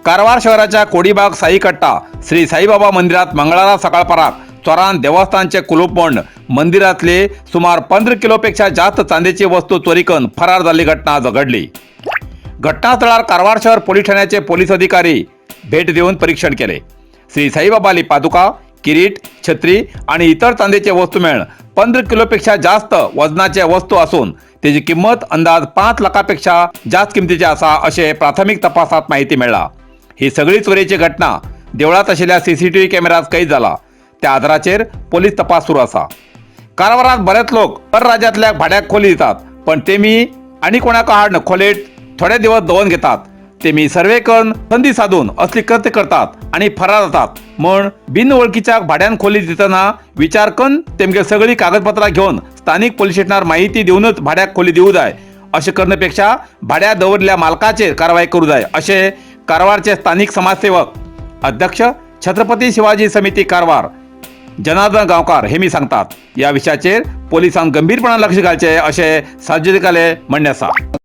कारवार शहराच्या कोडीबाग साई कट्टा श्री साईबाबा मंदिरात मंगळवार सकाळपराक चोरान देवस्थानचे कुलूप मोडून मंदिरातले सुमार 15 किलोपेक्षा जास्त चांदीची वस्तू चोरी करून फरार झाली घटना आज घडली। घटनास्थळार कारवार शहर पोलीस ठाण्याचे पोलीस अधिकारी भेट देऊन परीक्षण केले। श्री साईबाबाली पादुका, किरीट, छत्री आणि इतर चांदीचे वस्तू मेळून 15 किलोपेक्षा जास्त वजनाचे वस्तू असून त्याची किंमत अंदाज 5 लाखापेक्षा जास्त किमतीची असा असे प्राथमिक तपासात माहिती मिळाला। ही सगळी चोरीची घटना देवळात असलेल्या सीसीटीव्ही कॅमेरात कैद झाला। त्या आधाराचेर पोलीस तपास सुरू असा। कारवारात बरेच लोक परराज्यातल्या भाड्याक खोली दितात, पण तेमी आणि कोणाका हाड खोलेत थोडे दिवस दवरून घेतात। तेमी सर्वे करून संधी साधून असली कृत्य करतात आणि फरार जातात। म्हण बिनवळखीच्या भाड्यान खोली दितना विचार करून तेमगे सगळी कागदपत्रां घेऊन स्थानिक पोलीस स्टेशनार माहिती देऊनच भाड्याक खोली देऊ जाय। असे करण्यापेक्षा भाड्या दवरल्या मालकाचेर कारवाई करू जाय असे कारवारचे स्थानिक समाजसेवक अध्यक्ष छत्रपती शिवाजी समिती कारवार जनार्दन गांवकार हेमी सांगतात। या विषयाचेर पोलिसांनी गंभीरपणान लक्ष घालचे असे सार्वजनिकाले म्हणणे आसा।